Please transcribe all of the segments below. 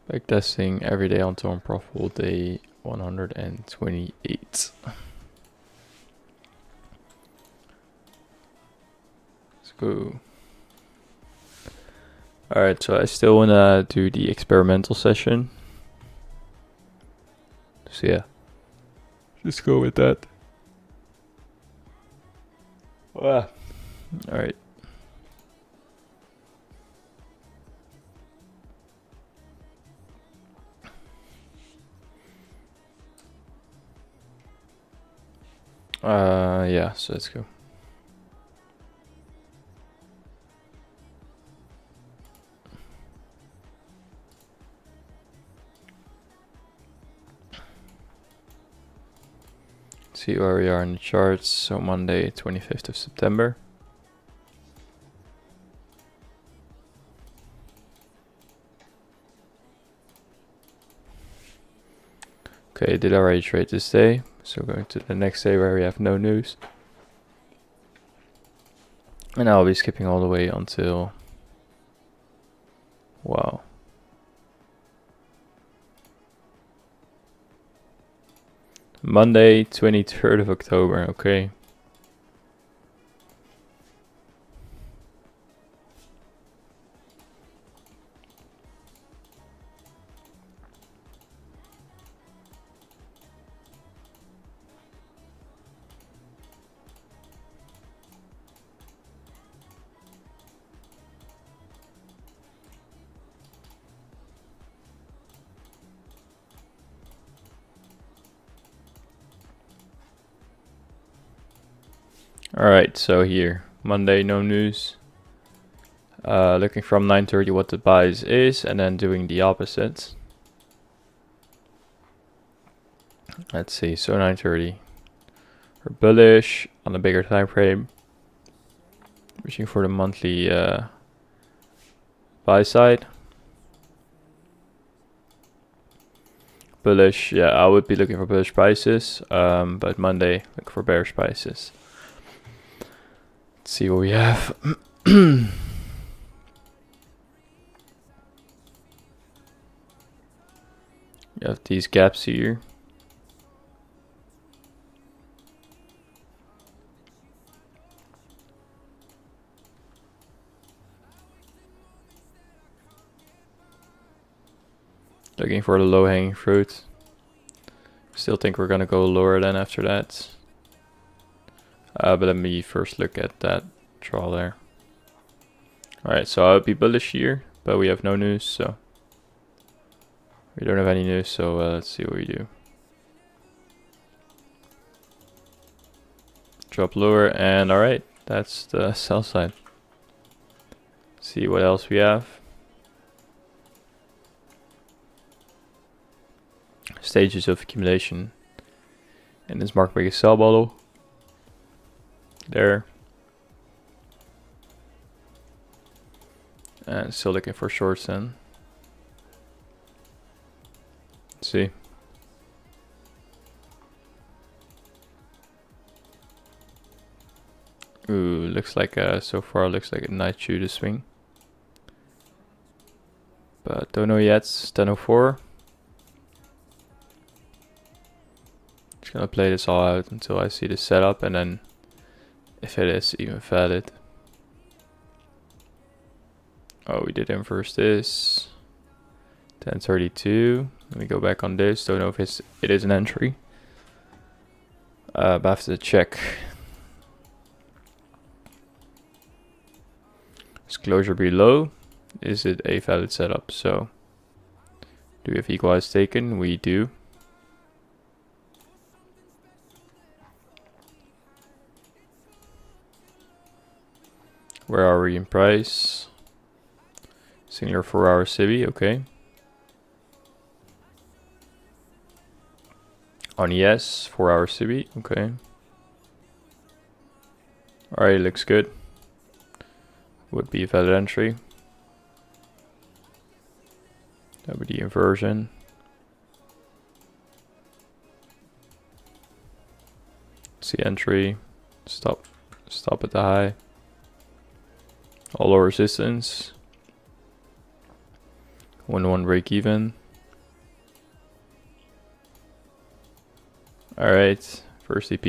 Backtesting every day until unprofitable day 128. Let's go. Alright, so I still wanna do the experimental session. So yeah, just go with that. Alright. Yeah, so let's go. See where we are in the charts. So Monday, 25th of September. Okay, did already trade this day. So going to the next day where we have no news. And I'll be skipping all the way until, wow. Monday, 23rd of October, okay. Alright, so here, Monday, no news. Looking from 9:30 what the buys is, and then doing the opposite. Let's see, so 9:30. We're bullish on a bigger time frame. Wishing for the monthly buy side. Bullish, yeah, I would be looking for bullish prices, but Monday, look for bearish prices. Let's see what we have. You have these gaps here. Looking for the low hanging fruit. Still think we're gonna go lower then after that. But let me first look at that draw there. Alright, so I would be bullish here, but we have no news, so we don't have any news, so let's see what we do. Drop lower, and alright, that's the sell side. See what else we have. Stages of accumulation in this market maker sell bottle. There. And still looking for shorts then. Let's see. Ooh, looks like so far looks like a nice shoe to swing. But don't know yet. It's 10:04. Just gonna play this all out until I see the setup, and then if it is even valid. Oh, we did inverse this. 10:32. Let me go back on this. Don't know if it is an entry. But I have to check. Is closure below? Is it a valid setup? So, do we have equalize taken? We do. Where are we in price? Singular 4-hour CB, okay. On yes, 4-hour CB, okay. Alright, looks good. Would be a valid entry. That would be the inversion. See entry. Stop at the high. All low resistance. 1-1 break even. Alright, first EP.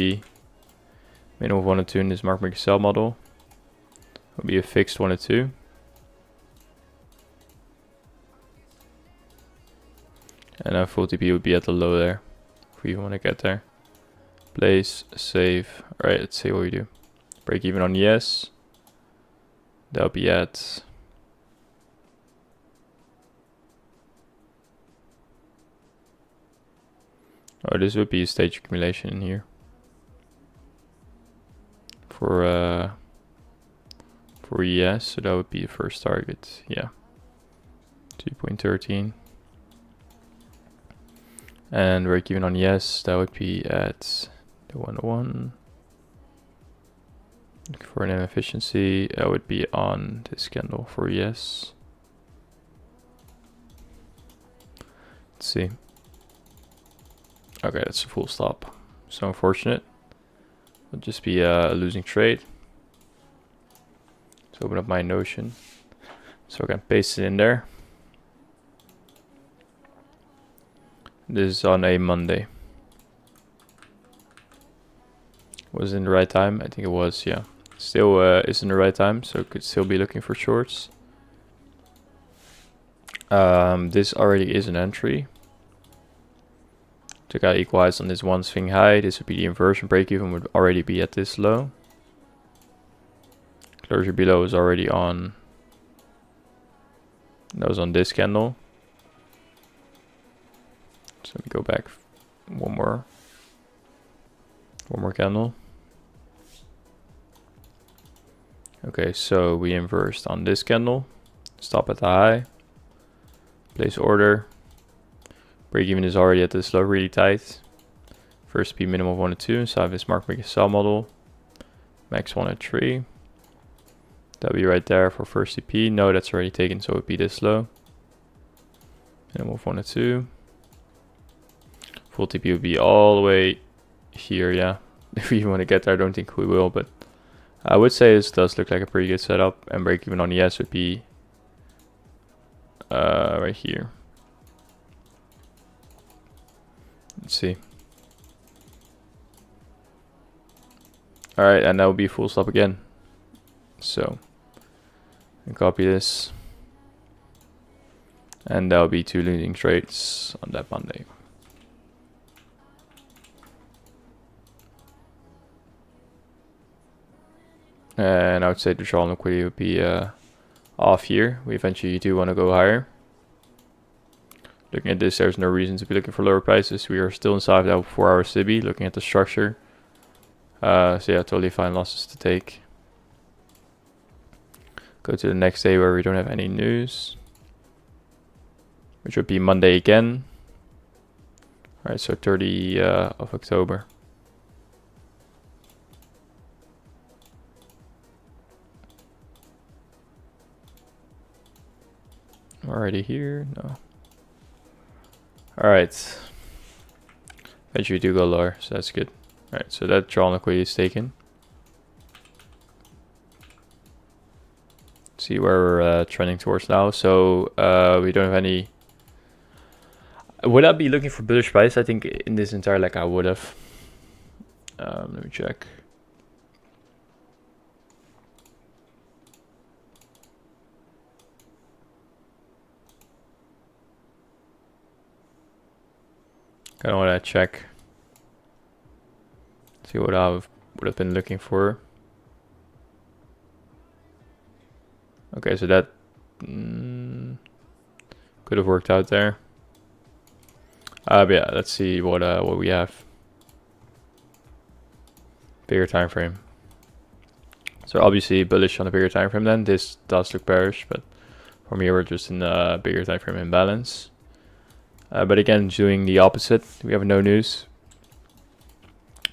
Minimum of 1 and 2 in this market maker sell model. Will be a fixed 1 and 2. And a full TP would be at the low there, if we even want to get there. Place, save. Alright, let's see what we do. Break even on yes. That'll be at... Oh, this would be a stage accumulation in here. For yes, so that would be the first target. Yeah. 2.13. And break even on yes, that would be at the 101. Looking for an inefficiency, that would be on this candle for yes. Let's see. Okay, that's a full stop. So unfortunate. It'll just be a losing trade. Let's open up my Notion. So I can paste it in there. This is on a Monday. Was it in the right time? I think it was, yeah. Still is in the right time, so could still be looking for shorts. This already is an entry. Took out equalize on this one swing high. This would be the inversion. Break even would already be at this low. Closure below is already on. That was on this candle. So let me go back one more candle. Okay, so we inversed on this candle. Stop at the high. Place order. Break even is already at this low, really tight. First P minimum of 1 and 2 inside of this market maker sell model. Max 1 and 3. That'll be right there for first CP. No, that's already taken, so it would be this low. Minimum of 1 and 2. Full TP would be all the way here, yeah. If we want to get there, I don't think we will, but I would say this does look like a pretty good setup. And break even on yes would be right here. Let's see. Alright, and that will be full stop again. So, I copy this. And that will be 2 losing trades on that Monday. And I would say the draw on liquidity would be off here. We eventually do want to go higher. Looking at this, there's no reason to be looking for lower prices. We are still inside of that 4-hour SIBI, looking at the structure. So yeah, totally fine losses to take. Go to the next day where we don't have any news, which would be Monday again. Alright, so 30 of October. Already here? No. Alright. Eventually do go lower, so that's good. Alright, so that draw on liquidity is taken. See where we're trending towards now. So we don't have any. Would I be looking for bullish price? I think in this entire leg I would have. Let me check. Kind of want to check. See what I would have been looking for. Okay, so that could have worked out there. But yeah, let's see what we have. Bigger time frame. So obviously bullish on a bigger time frame. Then this does look bearish, but for me we're just in a bigger time frame imbalance. But again, doing the opposite. We have no news.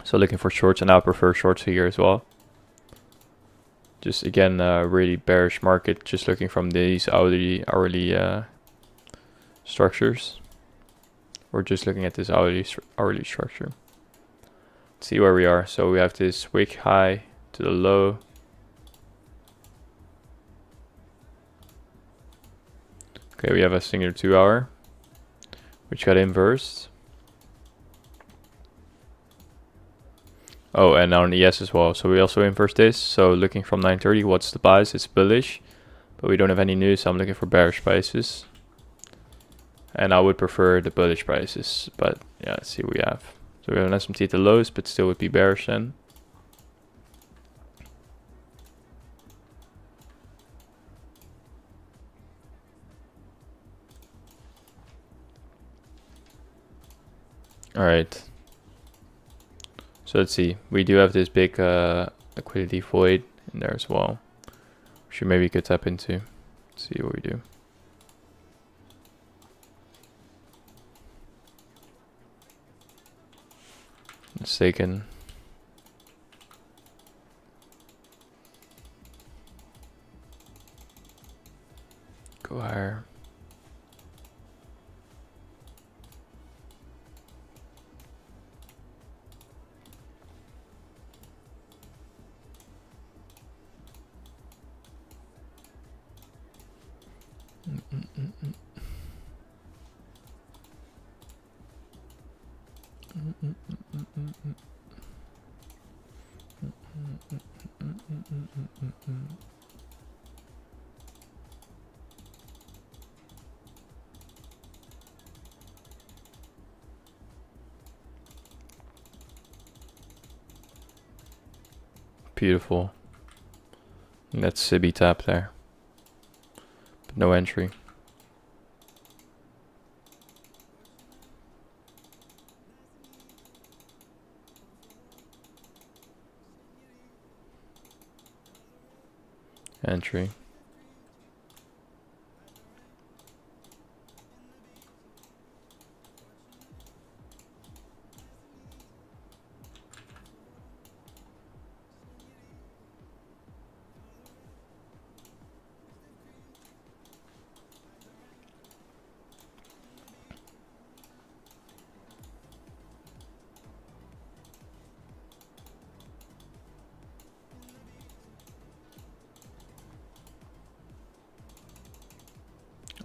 So looking for shorts, and I prefer shorts here as well. Just again, really bearish market. Just looking from these hourly structures. We're just looking at this hourly structure. Let's see where we are. So we have this wick high to the low. Okay, we have a singular 2 hour, which got inversed. Oh, and on ES as well. So we also inverse this. So looking from 930, what's the bias? It's bullish, but we don't have any news. So I'm looking for bearish prices. And I would prefer the bullish prices, but yeah, let's see what we have. So we have an SMT at the lows, but still would be bearish then. All right. So let's see. We do have this big liquidity void in there as well, which we maybe could tap into. Let's see what we do. It's taken. Go higher. Beautiful. That's Sibby tap there. But no entry. Entry.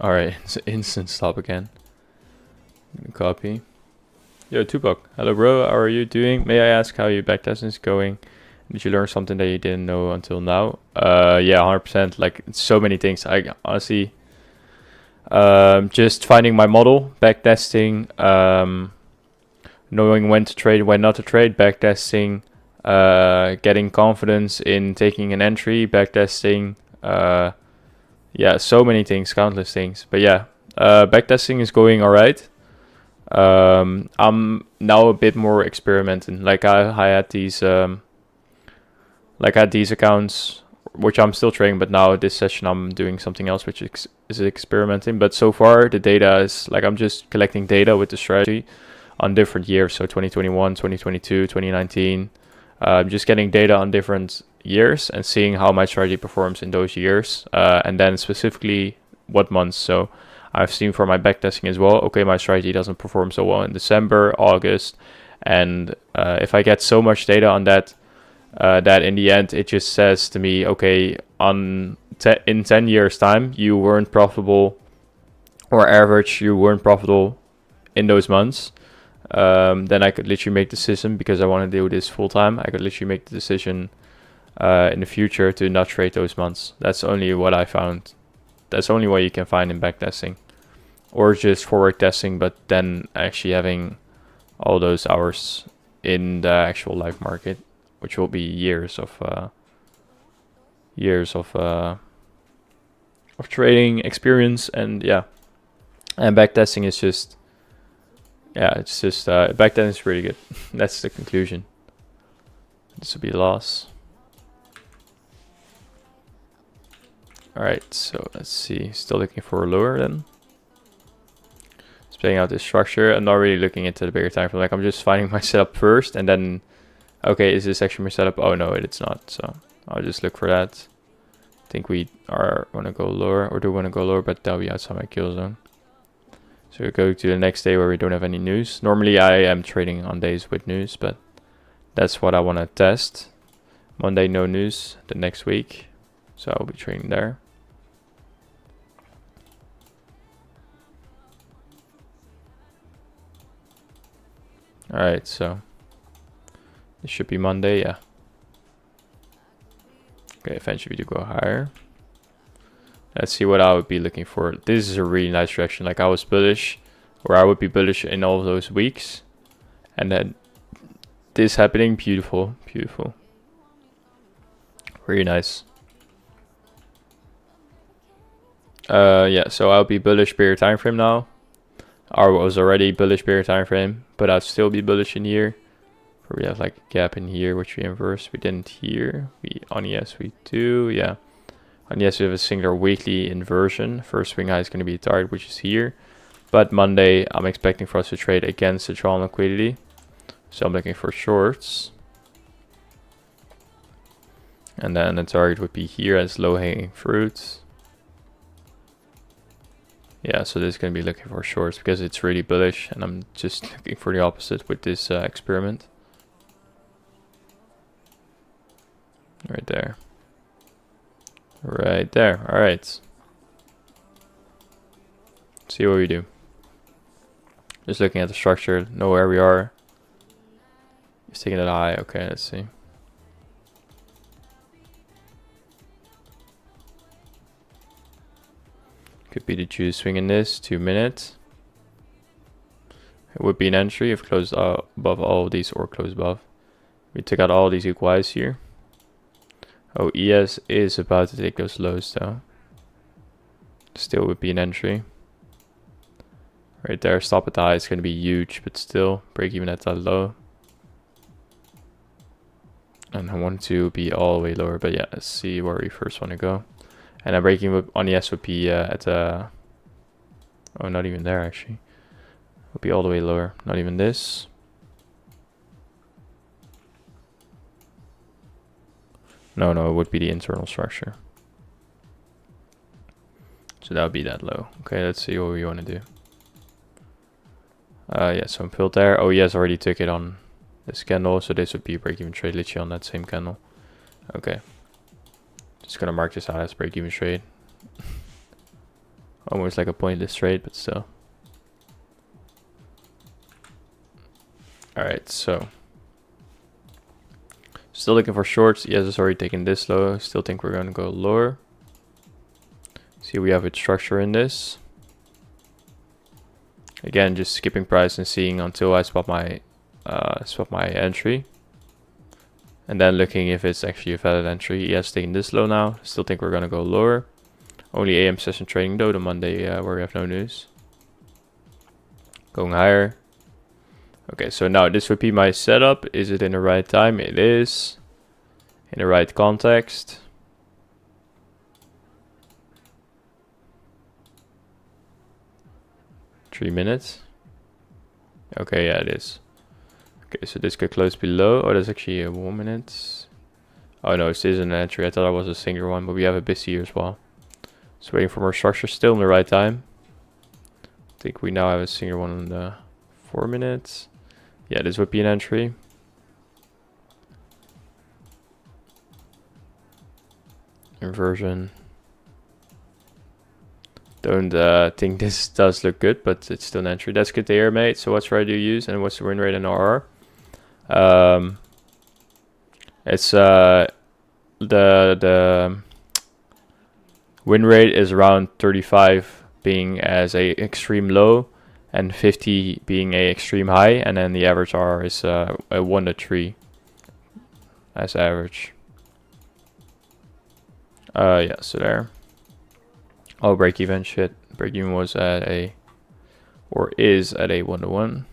Alright, it's an instant stop again. Copy. Yo, Tupac. Hello, bro. How are you doing? May I ask how your backtesting is going? Did you learn something that you didn't know until now? Yeah, 100%. Like, so many things. I honestly, just finding my model, backtesting, knowing when to trade, when not to trade, backtesting, getting confidence in taking an entry, backtesting, yeah, so many things, countless things. But yeah, backtesting is going all right. I'm now a bit more experimenting. Like I had these, accounts which I'm still trading, but now this session I'm doing something else, which is experimenting. But so far the data is like I'm just collecting data with the strategy on different years. So 2021, 2022, 2019. Just getting data on different years and seeing how my strategy performs in those years, and then specifically what months. So I've seen for my backtesting as well, okay, my strategy doesn't perform so well in December, August, and if I get so much data on that, that in the end it just says to me, okay, in 10 years time you weren't profitable, or average you weren't profitable in those months. Then I could literally make the decision, because I want to do this full time, I could literally make the decision in the future to not trade those months. That's only what I found. That's only what you can find in backtesting, or just forward testing, but then actually having all those hours in the actual live market, which will be years of trading experience. And yeah, and backtesting is just, yeah, it's just backtesting is really good. That's the conclusion. This will be a loss. All right, so let's see. Still looking for a lower then. Just playing out this structure. I'm not really looking into the bigger time frame. Like, I'm just finding my setup first, and then, okay, is this actually my setup? Oh no, it's not. So I'll just look for that. I think we want to go lower, or do want to go lower, but that'll be outside my kill zone. So we go to the next day where we don't have any news. Normally I am trading on days with news, but that's what I want to test. Monday no news, the next week, so I'll be trading there. Alright, so This should be Monday, yeah. Okay, eventually we do go higher. Let's see what I would be looking for. This is a really nice direction. Like I was bullish, or I would be bullish in all of those weeks. And then this happening, beautiful, beautiful. Really nice. Yeah, so I'll be bullish bigger time frame now. I was already bullish bigger time frame, but I'd still be bullish in here. We have like a gap in here, which we inverse. We didn't here. On ES we do, yeah. On ES we have a singular weekly inversion. First swing high is going to be a target, which is here. But Monday, I'm expecting for us to trade against the drawn liquidity. So I'm looking for shorts. And then the target would be here as low hanging fruit. Yeah, so this is going to be looking for shorts because it's really bullish. And I'm just looking for the opposite with this experiment. Right there. Right there. All right. See what we do. Just looking at the structure, know where we are. He's taking it high. Okay, let's see. Could be the juice swing in this, 2 minutes. It would be an entry if closed above all of these or closed above. We took out all these equals here. Oh, ES is about to take those lows though. Still would be an entry. Right there, stop at the high is going to be huge, but still break even at that low. And I want to be all the way lower, but yeah, let's see where we first want to go. And I'm breaking on ES would be at oh, not even there actually. Would be all the way lower, not even this. No, it would be the internal structure. So that would be that low. Okay, let's see what we want to do. Yeah, so I'm filled there. Oh, yes, already took it on this candle. So this would be a break-even trade literally on that same candle. Okay. Just gonna mark this out as break-even trade. Almost like a pointless trade, but still. Alright, so. Still looking for shorts. Yes, it's already taken this low. Still think we're going to go lower. See, we have a structure in this. Again, just skipping price and seeing until I spot my entry. And then looking if it's actually a valid entry. Yes, taking this low now. Still think we're going to go lower. Only AM session trading though, the Monday where we have no news. Going higher. Okay, so now this would be my setup. Is it in the right time? It is. In the right context. Three minutes. Okay, yeah, it is. Okay, so this could close below. Oh, that's actually a 1 minute. Oh no, this isn't an entry. I thought it was a singular one, but we have a busy here as well. So waiting for more structure, still in the right time. I think we now have a singular one on the 4 minutes. Yeah, this would be an entry. Inversion. Don't think this does look good, but it's still an entry. That's good to hear, mate. So what strategy do you use and what's the win rate in RR? It's the win rate is around 35 being as a extreme low and 50 being a extreme high, and then the average R is a 1 to 3 as average. Yeah, so there. Oh, break even, shit. Break even was at a, or is at a 1 to 1.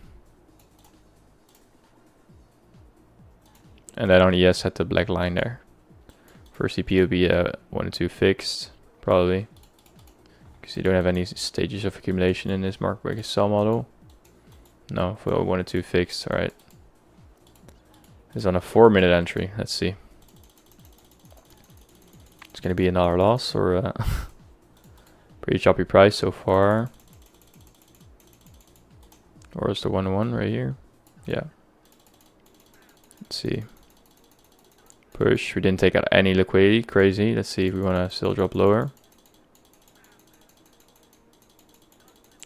And then on ES had the black line there. For CP would be a 1 to 2 fixed, probably. Because you don't have any stages of accumulation in this market break sell model. No, for 1 to 2 fixed, alright. It's on a 4 minute entry, let's see. It's gonna be another loss or pretty choppy price so far. Or is the 1 to 1 right here? Yeah. Let's see. Push. We didn't take out any liquidity. Crazy. Let's see if we want to still drop lower.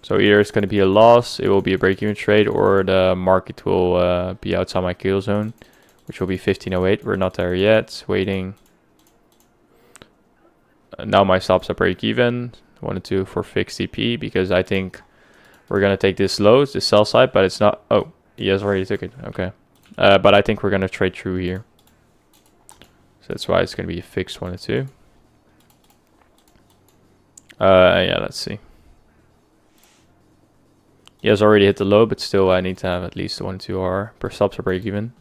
So either it's going to be a loss, it will be a break-even trade, or the market will be outside my kill zone, which will be 1508. We're not there yet. Waiting. Now my stops are break even. 1 and 2 for fixed TP because I think we're gonna take this low, the sell side, but it's not. Oh, he has already took it. Okay, but I think we're gonna trade through here. So that's why it's gonna be a fixed 1 and 2. Yeah, let's see. He has already hit the low, but still I need to have at least 1 and 2 R per stops or break even.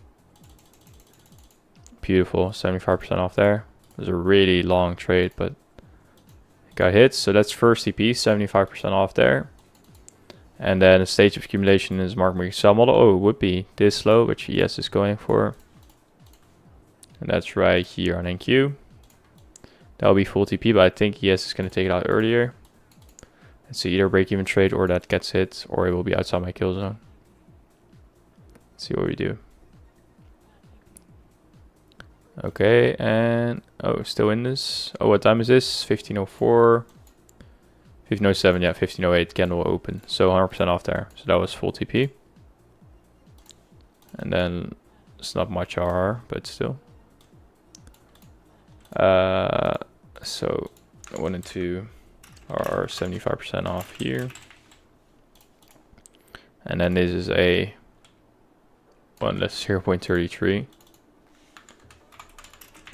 Beautiful, 75% off there. It was a really long trade, but it got hit. So that's first TP, 75% off there. And then a stage of accumulation is market making sell model. Oh, it would be this low, which ES is going for. And that's right here on NQ. That'll be full TP, but I think ES is going to take it out earlier. And so either break even trade or that gets hit, or it will be outside my kill zone. Let's see what we do. Okay, and oh, still in this. Oh, what time is this? 1504. 1507, yeah, 1508 candle open. So 100% off there. So that was full TP. And then it's not much RR, but still. So 1 and 2 are 75% off here. And then this is a one that's 0.33.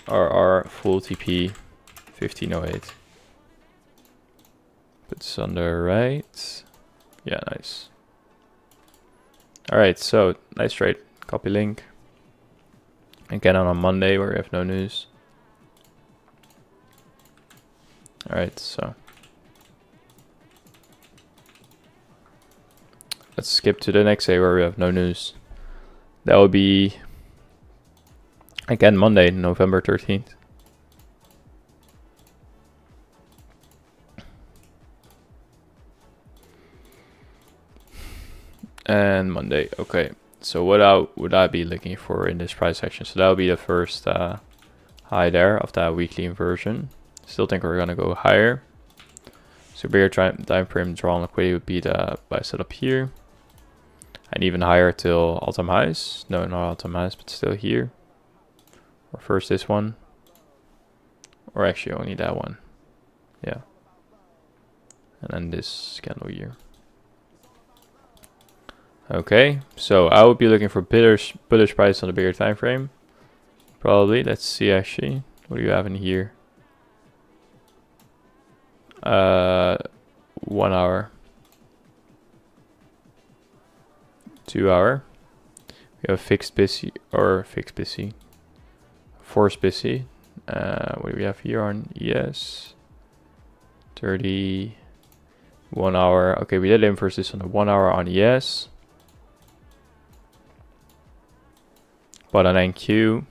RR full TP 1508. Put this on the right. Yeah, nice. Alright, so nice trade. Copy link. Again on Monday where we have no news. Alright, so let's skip to the next day where we have no news. That will be again Monday, November 13th. And Monday, okay. So what would I be looking for in this price action? So that will be the first high there of that weekly inversion. Still think we're gonna go higher. So bigger time frame draw on liquidity would be the buy setup here. And even higher till all-time highs. No, not all-time highs, but still here. Or first this one. Or actually only that one. Yeah. And then this candle here. Okay, so I would be looking for bullish price on the bigger time frame. Probably. Let's see actually. What do you have in here? 1 hour. 2 hour. We have fixed busy or fixed busy. Forced busy. What do we have here on ES? 30. 1 hour. Okay, we did inverse this on the 1 hour on ES. But on NQ,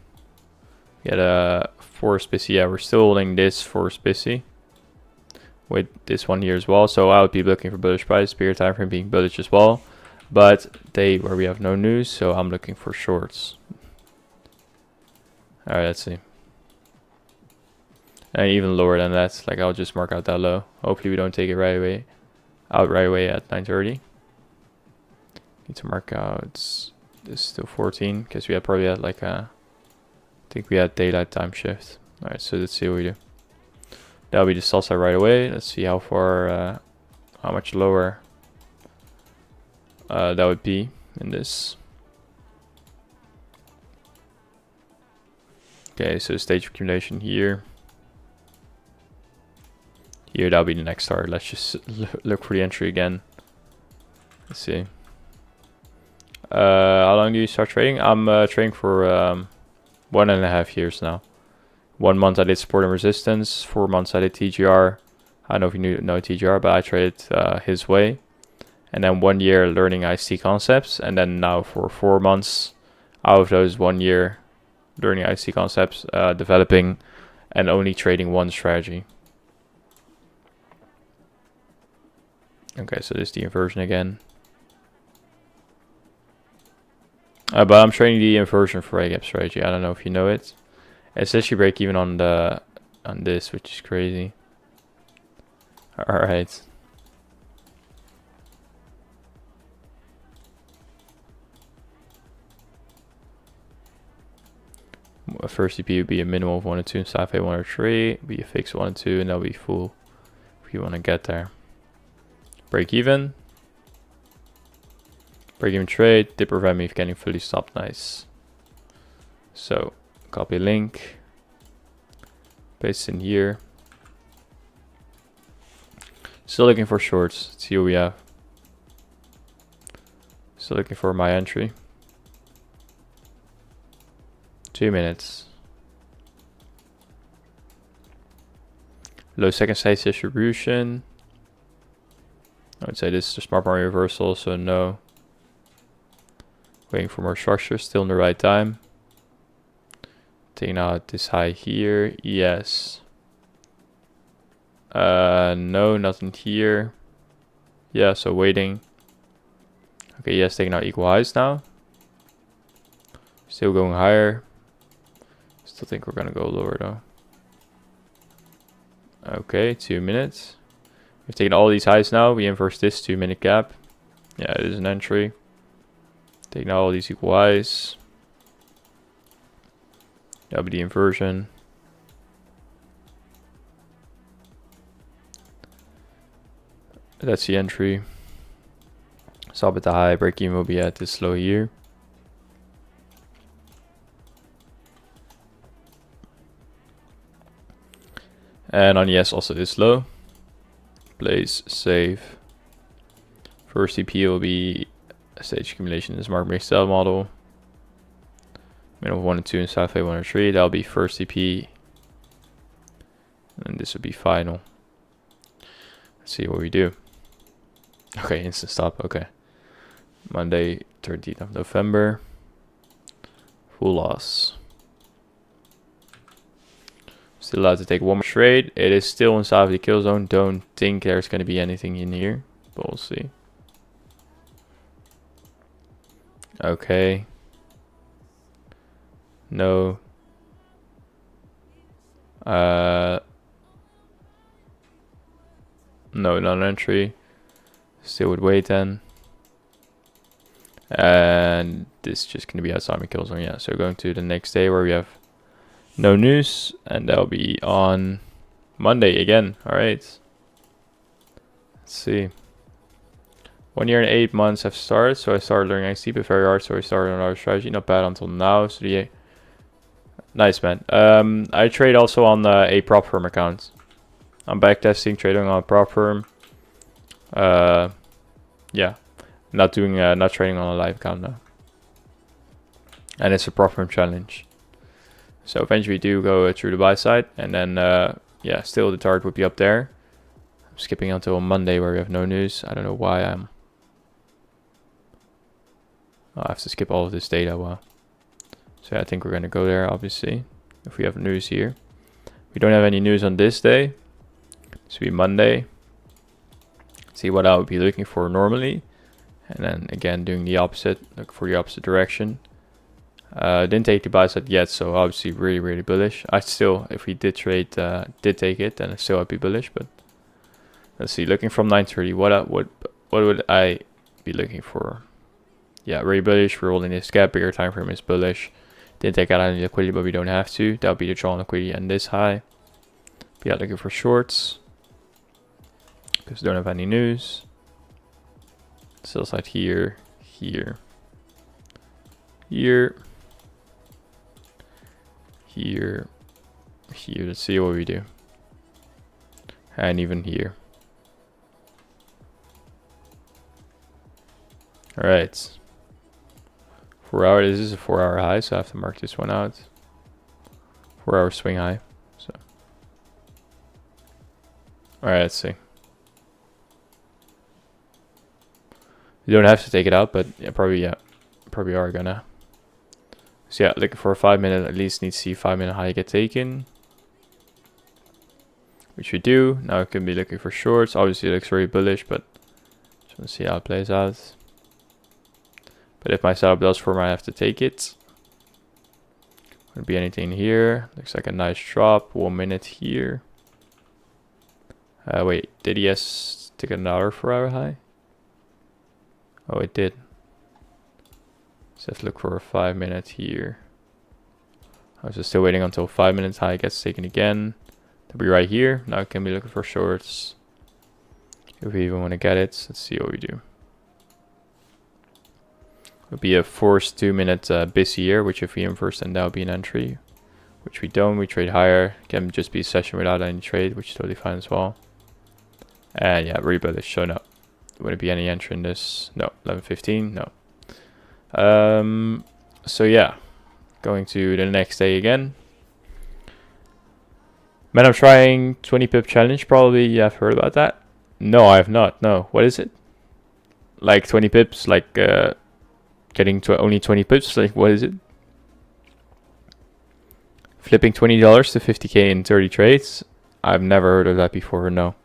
we had a forced busy. Yeah, we're still holding this forced busy with this one here as well. So I would be looking for bullish price, bigger time frame being bullish as well. But day where we have no news, so I'm looking for shorts. All right, let's see. And even lower than that, like I'll just mark out that low. Hopefully we don't take it right away, at 9:30. Need to mark out this till 14 because we had probably had like a, I think we had daylight time shift. All right, so let's see what we do. That'll be the sell side right away. Let's see how far, how much lower that would be in this. Okay, so stage of accumulation here. Here, that'll be the next target. Let's just look for the entry again. Let's see. How long do you start trading? I'm trading for 1.5 years now. 1 month I did support and resistance. 4 months I did TGR. I don't know if you know TGR, but I traded his way. And then 1 year learning IC concepts. And then now for 4 months out of those 1 year learning IC concepts, developing and only trading one strategy. Okay, so this is the inversion again. But I'm trading the inversion for a gap strategy. I don't know if you know it. It's actually break even on this, which is crazy. All right. a first CP would be a minimum of 1 or 2 and side fade 1 or 3. Be a fixed 1 and 2, and that'll be full if you want to get there. Break even. Break even trade. Did prevent me from getting fully stopped. Nice. So copy link. Paste in here. Still looking for shorts. Let's see what we have. Still looking for my entry. 2 minutes. Low second stage distribution. I would say this is the smart market reversal, so no. Waiting for more structure, still in the right time. Taking out this high here, yes. No, nothing here. Yeah, so waiting. Okay, yes, taking out equal highs now. Still going higher. Still think we're gonna go lower though. Okay, 2 minutes. We've taken all these highs now. We inverse this 2 minute gap. Yeah, it is an entry. Taking out all these equal highs. That'll be the inversion. That's the entry. Stop at the high. Break even will be at this low here. And on yes, also this low. Place, save. First CP will be a stage accumulation in this market break style model. Minimum 1 and 2 and side fade 1 or 3. That'll be first CP. And this would be final. Let's see what we do. Okay, instant stop. Okay. Monday, 13th of November. Full loss. Still allowed to take one more trade. It is still inside of the kill zone. Don't think there's going to be anything in here, but we'll see. Okay. No. No, non-entry. Still would wait then. And this is just going to be outside my kill zone. Yeah, so going to the next day where we have no news, and that'll be on Monday again. All right. Let's see. 1 year and 8 months have started, so I started learning XT, but very hard, so I started on our strategy. Not bad until now. So the nice, man. I trade also on a prop firm account. I'm backtesting, trading on a prop firm. Yeah, not doing not trading on a live account now. And it's a prop firm challenge. So eventually we do go through the buy side, and then yeah, still the target would be up there. I'm skipping until Monday where we have no news. I don't know why I have to skip all of this data. Wow. So yeah, I think we're gonna go there obviously if we have news here. We don't have any news on this day. This will be Monday. See what I would be looking for normally, and then again doing the opposite. Look for the opposite direction. Didn't take the buy side yet, so obviously really bullish. I still, if we did trade, did take it, then I still I'd be bullish. But let's see, looking from 930, what would I be looking for? Yeah, really bullish. We're holding this gap. Bigger time frame is bullish. Didn't take out any liquidity, but we don't have to. That'll be the draw on liquidity and this high. But yeah, looking for shorts because we don't have any news. Sell side here, here. Let's see what we do. And even here. All right. 4 hour. This is a 4 hour high, so I have to mark this one out. 4 hour swing high. So. All right. Let's see. You don't have to take it out, but yeah, probably are gonna. So yeah, looking for a 5 minute, at least need to see 5 minute high get taken. Which we do. Now I can be looking for shorts. Obviously it looks very bullish, but just want to see how it plays out. But if my setup does form, I have to take it. Wouldn't be anything here. Looks like a nice drop. 1 minute here. Wait, did he take another 4 hour high? Oh, it did. So let's look for a 5 minute here. I was just still waiting until 5 minutes high gets taken again. To be right here. Now can be looking for shorts. If we even want to get it, let's see what we do. It would be a forced 2 minute busy here, which if we inverse, then that would be an entry. Which we don't, we trade higher. Can just be a session without any trade, which is totally fine as well. And yeah, rebut is shown up. Wouldn't be any entry in this. No, 11:15, no. So yeah, going to the next day again. Man, I'm trying 20 pip challenge. Probably you have heard about that. No, I have not. No, what is it? Like 20 pips, like getting to only 20 pips. Like what is it? Flipping $20 to 50k in 30 trades. I've never heard of that before. No.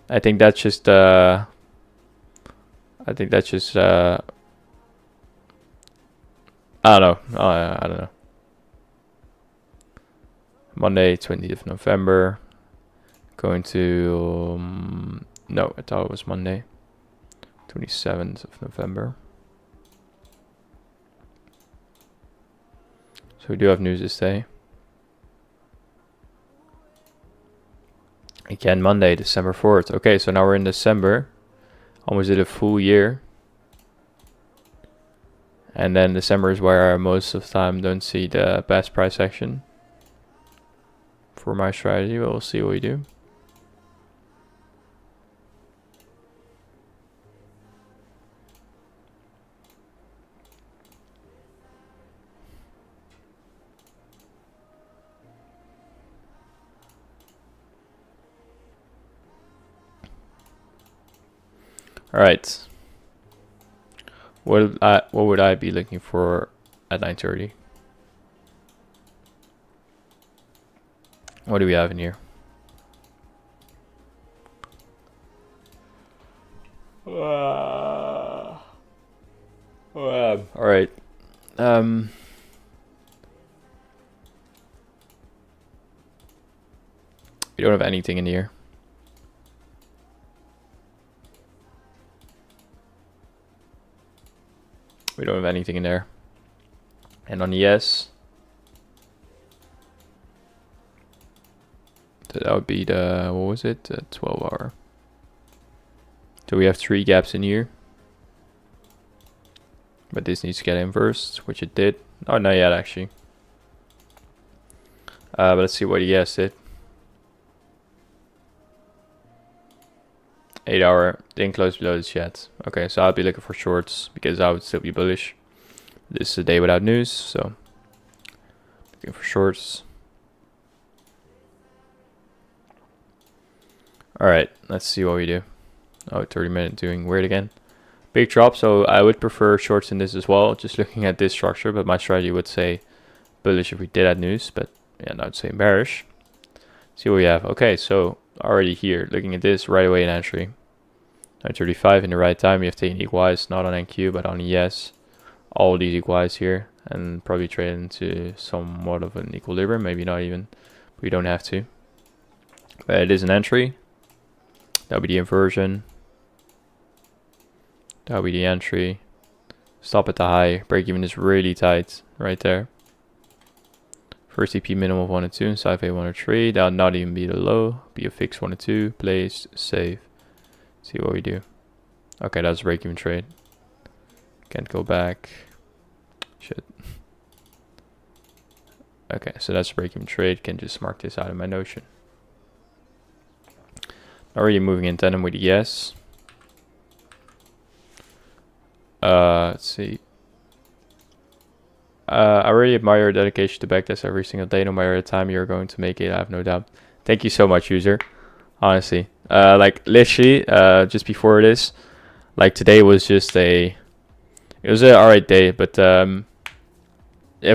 I think that's just. I don't know. I don't know. Monday, 20th November. Going to no, I thought it was Monday, 27th of November. So we do have news this day. Again, Monday, December 4th. Okay, so now we're in December. Almost did a full year. And then December is where I most of the time don't see the best price action for my strategy, but we'll see what we do. All right. What would I be looking for at 9:30? What do we have in here? All right. We don't have anything in here. We don't have anything in there. And on yes, that would be the, what was it? 12 hour. So we have 3 gaps in here. But this needs to get inversed, which it did. Oh, not yet actually. But let's see what yes did. 8 hour, didn't close below this yet. Okay, so I'll be looking for shorts because I would still be bullish. This is a day without news, so looking for shorts. Alright, let's see what we do. Oh, 30-minute doing weird again. Big drop, so I would prefer shorts in this as well, just looking at this structure, but my strategy would say bullish if we did have news, but yeah, I would say bearish. See what we have. Okay, so already here, looking at this, right away an entry. 9:35 in the right time, we have taken equalize, not on NQ, but on ES. All these equalize here, and probably trade into somewhat of an equilibrium, maybe not even. We don't have to. But it is an entry. That'll be the inversion. That'll be the entry. Stop at the high. Break even is really tight right there. First EP minimum of 1 and 2 and side fade 1 or 3. That'll not even be the low. Be a fixed 1 and 2. Placed. Save. See what we do. Okay, that's a break even trade. Can't go back. Shit. Okay, so that's a break even trade. Can just mark this out of my notion. Already moving in tandem with the yes. Let's see. I really admire your dedication to backtest every single day, no matter the time you're going to make it. I have no doubt. Thank you so much, user. Honestly, like literally, just before this, like today was just it was an alright day, but it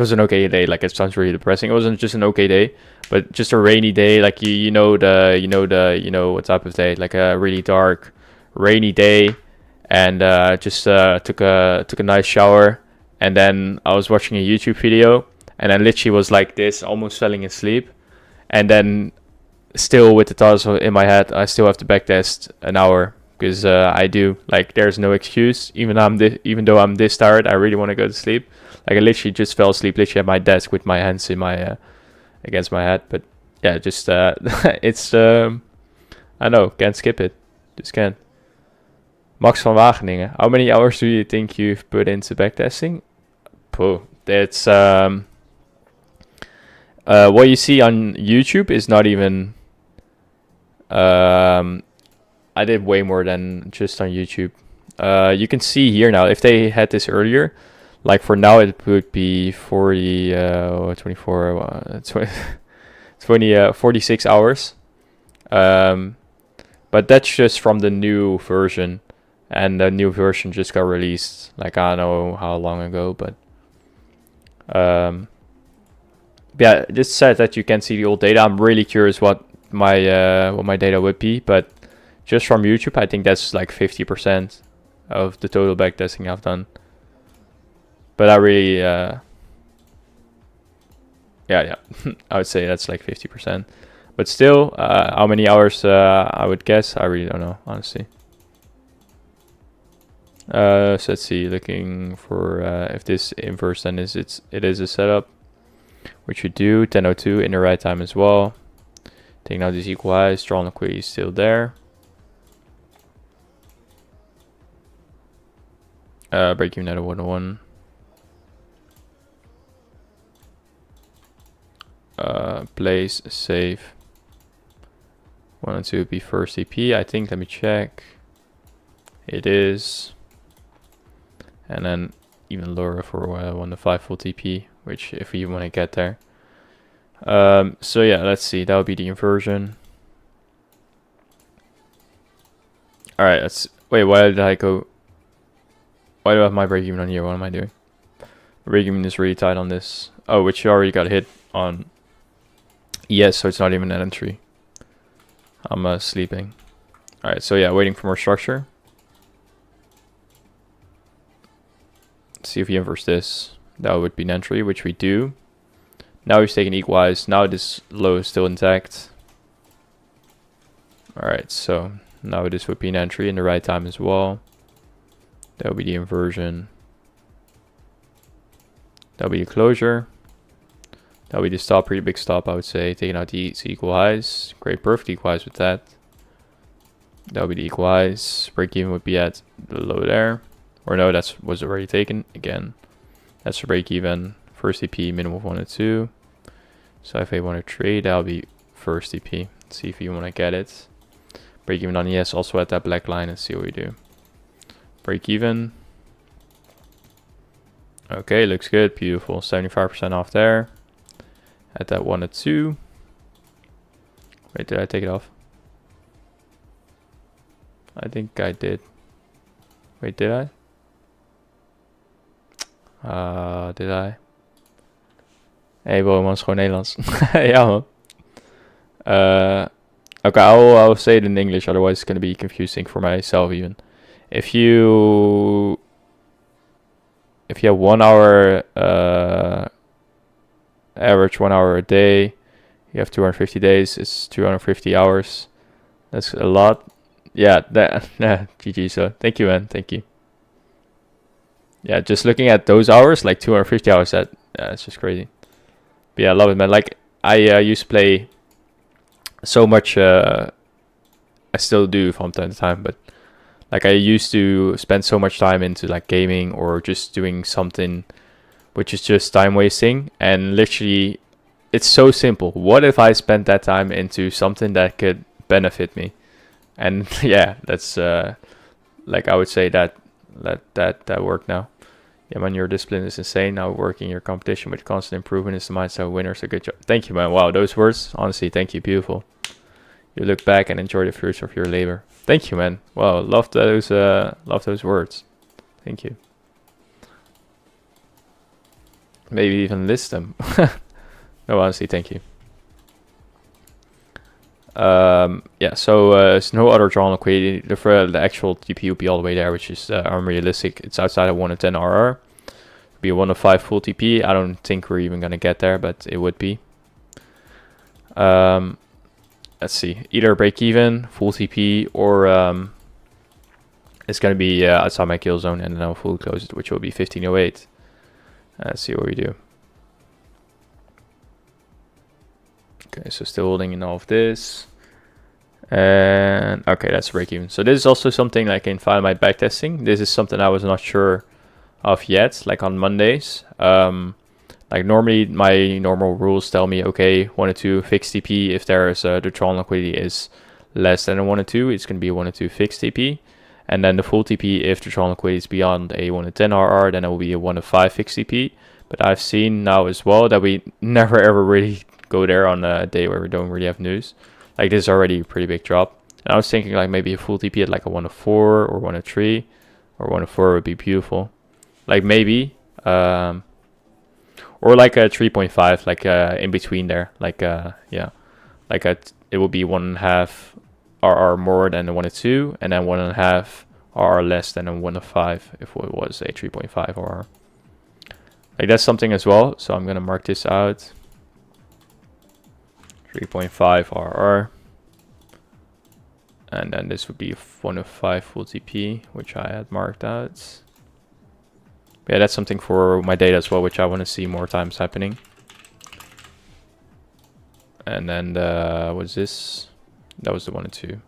was an okay day. Like, it sounds really depressing. It wasn't just an okay day, but just a rainy day. Like you know what type of day? Like a really dark, rainy day, and just took a nice shower, and then I was watching a YouTube video, and I literally was like this, almost falling asleep, and then still with the thoughts in my head, I still have to backtest an hour. Because I do, like, there's no excuse. Even though I'm this tired, I really want to go to sleep. Like I literally just fell asleep, literally at my desk with my hands in my against my head. But yeah, just it's I know, can't skip it, just can't. Max van Wageningen, how many hours do you think you've put into backtesting? That's what you see on YouTube is not even. I did way more than just on YouTube. You can see here now, if they had this earlier, like for now it would be 40, 24, 20, 46 hours. But that's just from the new version. And the new version just got released, like I don't know how long ago, but yeah, it just said that you can see the old data. I'm really curious what my data would be, but just from YouTube, I think that's like 50% of the total backtesting I've done. But I really, yeah, I would say that's like 50%. But still, how many hours I would guess, I really don't know, honestly. So let's see, looking for if this inverse then it is a setup, which we do. 10:02 in the right time as well. Taking out this equal highs, strong liquidity is still there. Break even at a 101. Place save. 102 would be first EP, I think. Let me check. It is. And then even lower for 105 full TP, which if you want to get there. So yeah, let's see. That would be the inversion. All right, let's wait. Why did I go? Why do I have my break even on here? What am I doing? Break even is really tight on this. Oh, which you already got hit on. Yes, so it's not even an entry. I'm sleeping. All right, so yeah, waiting for more structure. See if we inverse this. That would be an entry, which we do. Now we've taken equalize. Now this low is still intact. Alright, so now this would be an entry in the right time as well. That would be the inversion. That would be the closure. That would be the stop, pretty big stop, I would say. Taking out the equal highs. Great, perfect equalize with that. That would be the equal highs. Break even would be at the low there. Or no, that was already taken. Again, that's the break even. First EP, minimum of 102. So if I want to trade, that'll be first EP. Let's see if you want to get it. Break even on ES also at that black line and see what we do. Break even. Okay, looks good. Beautiful. 75% off there. At that 102. Wait, did I take it off? I think I did. Wait, did I? Did I? Hey bro, man, is gewoon Nederlands. Ja man. Okay, I'll say it in English, otherwise it's going to be confusing for myself even. If you have 1 hour, average 1 hour a day, you have 250 days, it's 250 hours. That's a lot. Yeah, that, GG, so thank you man, thank you. Yeah, just looking at those hours, like 250 hours, that's just crazy. But yeah, I love it, man. Like, I used to play so much, I still do from time to time, but like I used to spend so much time into like gaming or just doing something which is just time wasting, and literally it's so simple. What if I spent that time into something that could benefit me? And yeah, that's like I would say that worked now. Yeah, man, your discipline is insane. Now working your competition with constant improvement is the mindset of winners. A good job. Thank you, man. Wow, those words, honestly, thank you. Beautiful. You look back and enjoy the fruits of your labor. Thank you, man. Wow, love those words. Thank you. Maybe even list them. No, honestly, thank you. Yeah, so there's no other drawn liquidity. The actual TP will be all the way there, which is unrealistic. It's outside of 1 to 10 RR. It'll be a 1 to 5 full TP. I don't think we're even gonna get there, but it would be. Let's see, either break even, full TP, or it's gonna be outside my kill zone and then I'll full close it, which will be 1508. Let's see what we do. Okay, so still holding in all of this. And okay, that's break even. So this is also something I can find my backtesting. This is something I was not sure of yet, like on Mondays. Like normally my normal rules tell me, okay, 1 or 2 fixed TP. If there's the Tron liquidity is less than a 1 or 2, it's going to be a 1 or 2 fixed TP. And then the full TP, if the Tron liquidity is beyond a 1 to 10 RR, then it will be a 1 to 5 fixed TP. But I've seen now as well that we never ever really go there on a day where we don't really have news. Like this is already a pretty big drop. And I was thinking like maybe a full TP at like a 1 to 4 or 1 to 3 or 1 to 4 would be beautiful. Like maybe, or like a 3.5, like in between there. Like yeah, like it will be 1.5 RR more than the 1 to 2, and then 1.5 RR less than a 1 to 5 if it was a 3.5 RR. Like that's something as well. So I'm gonna mark this out. 3.5 RR. And then this would be 1 to 5 full TP, which I had marked out. Yeah, that's something for my data as well, which I want to see more times happening. And then what's this? That was the 1 and 2.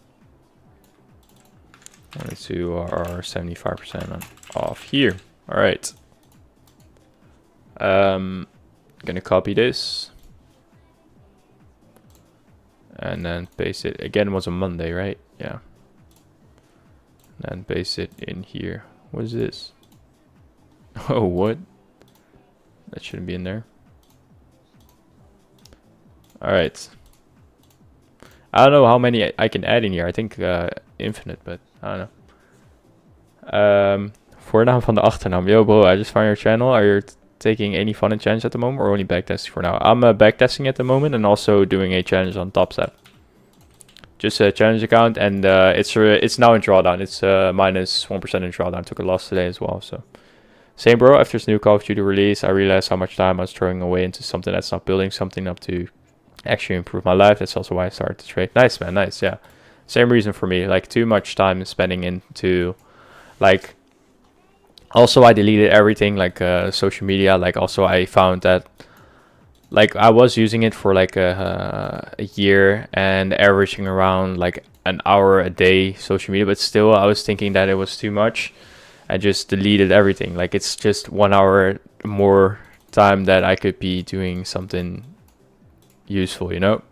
1 and 2 are 75% off here. All right. Gonna copy this. And then paste it. Again, it was a Monday, right? Yeah. And then paste it in here. What is this? Oh, what? That shouldn't be in there. All right. I don't know how many I can add in here. I think infinite, but I don't know. Voornaam van de achternaam. Yo, bro, I just found your channel. Are you taking any fun and challenge at the moment, or only backtesting for now? I'm backtesting at the moment and also doing a challenge on TopStep. Just a challenge account, and it's now in drawdown. It's minus 1% in drawdown. Took a loss today as well, so. Same, bro. After this new Call of Duty release, I realized how much time I was throwing away into something that's not building something up to actually improve my life. That's also why I started to trade. Nice, man. Nice, yeah. Same reason for me. Like, too much time spending into, like, also I deleted everything, like social media. Like, also I found that, like, I was using it for like a year and averaging around like an hour a day social media, but still I was thinking that it was too much. I just deleted everything. Like it's just 1 hour more time that I could be doing something useful, you know?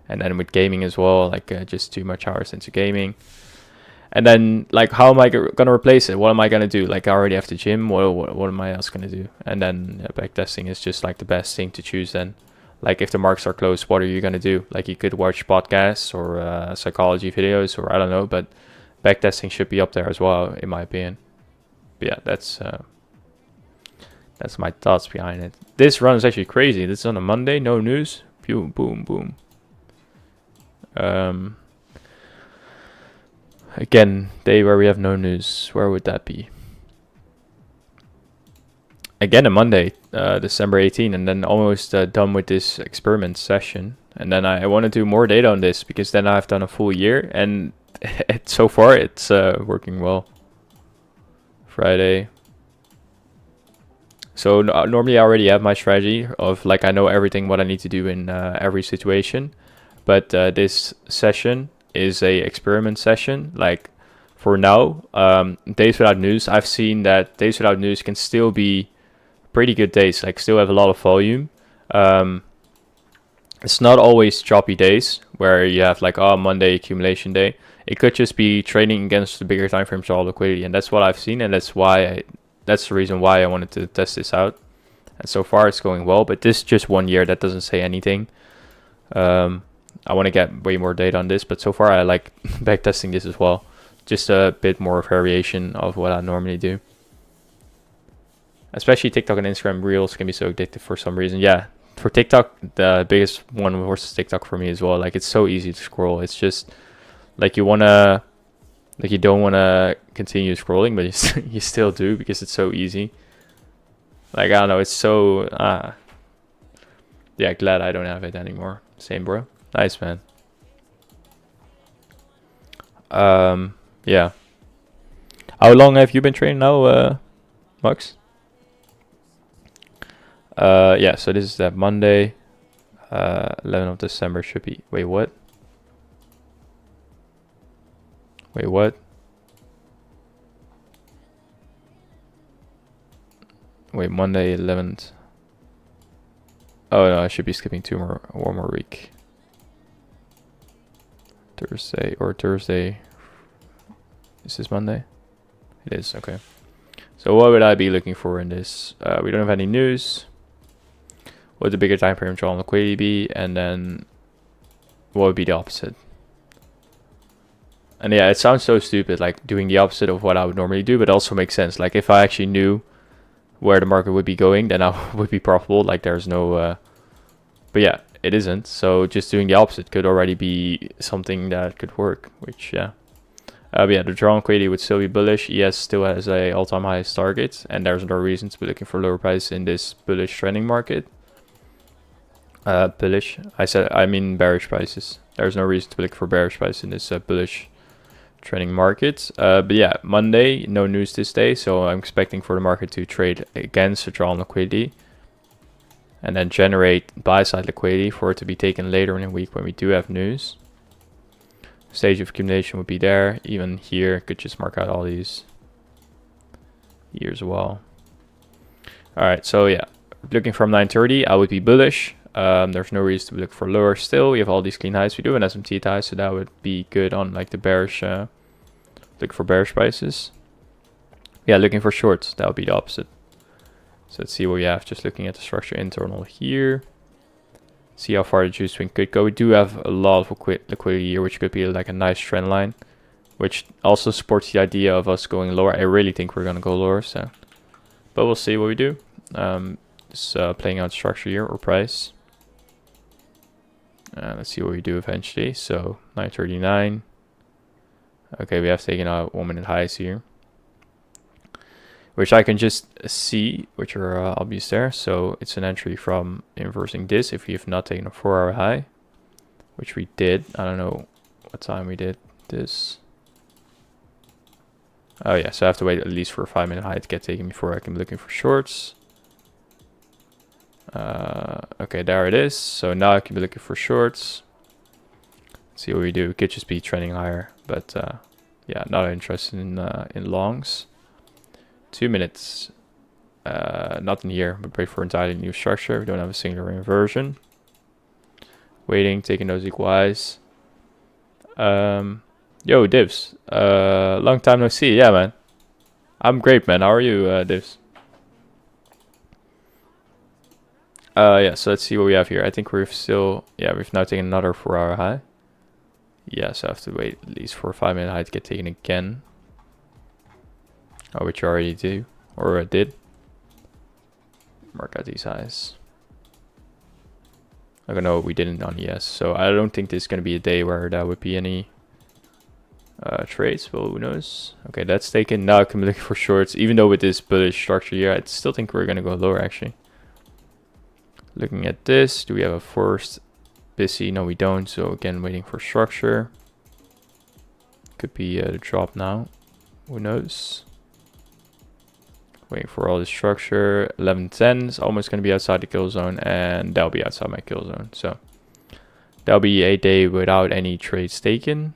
And then with gaming as well, like just too much hours into gaming. And then like, how am I gonna replace it? What am I gonna do? Like I already have the gym. What am I else gonna do? And then backtesting is just like the best thing to choose then. Like if the marks are closed, what are you gonna do? Like you could watch podcasts or psychology videos or I don't know, but backtesting should be up there as well, in my opinion. But yeah, that's my thoughts behind it. This run is actually crazy. This is on a Monday, no news. Boom, boom, boom. Again, day where we have no news. Where would that be? Again, a Monday, December 18, and then almost done with this experiment session. And then I want to do more data on this because then I've done a full year, and so far it's working well. Friday. So normally I already have my strategy of like I know everything what I need to do in every situation, but this session is a experiment session. Like for now, days without news, I've seen that days without news can still be pretty good days. Like still have a lot of volume. It's not always choppy days where you have like Monday accumulation day. It could just be trading against the bigger time frames or liquidity, and that's what I've seen, and that's why that's the reason why I wanted to test this out. And so far it's going well, but this is just 1 year. That doesn't say anything. I want to get way more data on this, but so far I like backtesting this as well. Just a bit more variation of what I normally do. Especially TikTok and Instagram Reels can be so addictive for some reason. Yeah, for TikTok, the biggest one was TikTok for me as well. Like it's so easy to scroll. It's just like you don't want to continue scrolling, but you still do because it's so easy. Like I don't know, it's so yeah, glad I don't have it anymore. Same, bro. Nice, man. Yeah. How long have you been training now, Max? Yeah, so this is that Monday, 11th of December should be. Wait, what? Wait, what? Wait, Monday 11th. Oh no, I should be skipping one more week. Thursday or Thursday. Is this Monday? It is, okay. So what would I be looking for in this? We don't have any news. What would the bigger time frame draw on liquidity be? And then what would be the opposite? And yeah, it sounds so stupid, like doing the opposite of what I would normally do, but also makes sense. Like if I actually knew where the market would be going, then I would be profitable. Like there's no, but yeah, it isn't. So just doing the opposite could already be something that could work, which yeah. But yeah, the draw on liquidity would still be bullish. ES still has a all-time highest target, and there's no reason to be looking for lower prices in this bullish trending market. Bullish. I mean bearish prices. There's no reason to be looking for bearish prices in this bullish trending market. But yeah, Monday, no news this day, so I'm expecting for the market to trade against the draw on liquidity and then generate buy-side liquidity for it to be taken later in the week when we do have news. Stage of accumulation would be there. Even here, could just mark out all these here as well. All right, so yeah, looking from 930, I would be bullish. There's no reason to look for lower still. We have all these clean highs. We do an SMT high, so that would be good on like the bearish, look for bearish prices. Yeah, looking for shorts, that would be the opposite. So let's see what we have. Just looking at the structure internal here. See how far the juice swing could go. We do have a lot of liquidity here, which could be like a nice trend line, which also supports the idea of us going lower. I really think we're going to go lower, so, but we'll see what we do. Just playing out structure here or price. Let's see what we do eventually. So 939. Okay, we have taken out 1 minute highs here, which I can just see, which are obvious there. So it's an entry from inversing this if we have not taken a 4-hour high, which we did. I don't know what time we did this. Oh yeah, so I have to wait at least for a 5-minute high to get taken before I can be looking for shorts. Okay, there it is. So now I can be looking for shorts. Let's see what we do. We could just be trending higher, but yeah, not interested in longs. 2 minutes. Nothing here, but wait for entirely new structure. We don't have a singular inversion. Waiting, taking those equal highs. Yo, Divs. Long time no see. Yeah, man. I'm great, man. How are you, Divs? Yeah, so let's see what we have here. I think we've still, yeah, we've now taken another 4-hour high. Yeah, so I have to wait at least for a 5-minute high to get taken again. Oh, which I already do, or I did. Mark out these highs. I don't know what we didn't on ES, so I don't think this is going to be a day where there would be any trades. Well, who knows? Okay, that's taken. Now I can be looking for shorts. Even though with this bullish structure here, I still think we're going to go lower actually. Looking at this, do we have a forced busy? No, we don't. So again, waiting for structure. Could be the drop now. Who knows? Waiting for all the structure. 11:10 is almost going to be outside the kill zone, and that'll be outside my kill zone. So that'll be a day without any trades taken.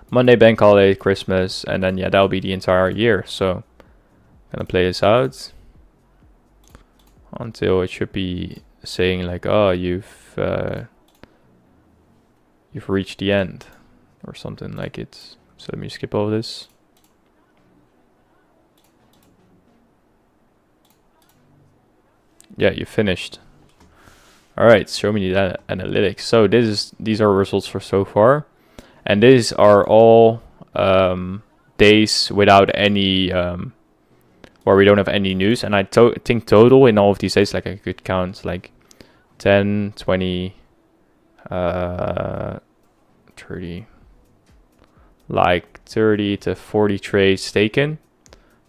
Monday, bank holiday, Christmas, and then yeah, that'll be the entire year. So gonna play this out until it should be saying like, oh, you've reached the end or something like it. So let me skip over this. Yeah, you finished. All right, show me the analytics. So these are results for so far, and these are all days without any where we don't have any news. And I think total in all of these days, like I could count like 10, 20, 30, like 30 to 40 trades taken.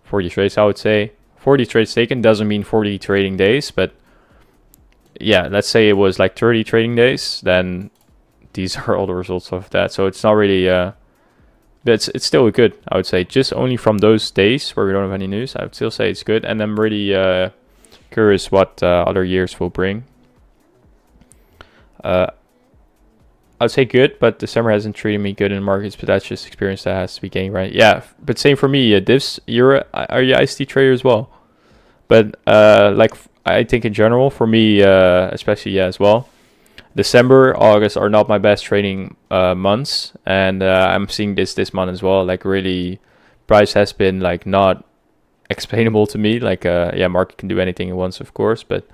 40 trades, I would say. 40 trades taken doesn't mean 40 trading days, but yeah, let's say it was like 30 trading days, then these are all the results of that. So it's not really But it's still good, I would say. Just only from those days where we don't have any news, I would still say it's good. And I'm really curious what other years will bring. I'd say good, but December hasn't treated me good in markets, but that's just experience that has to be gained, right? Yeah, but same for me. Divs, are you ICT trader as well? But like I think in general, for me, especially as well, December, August are not my best trading months, and I'm seeing this month as well. Like really, price has been like not explainable to me. Like yeah, market can do anything at once, of course, but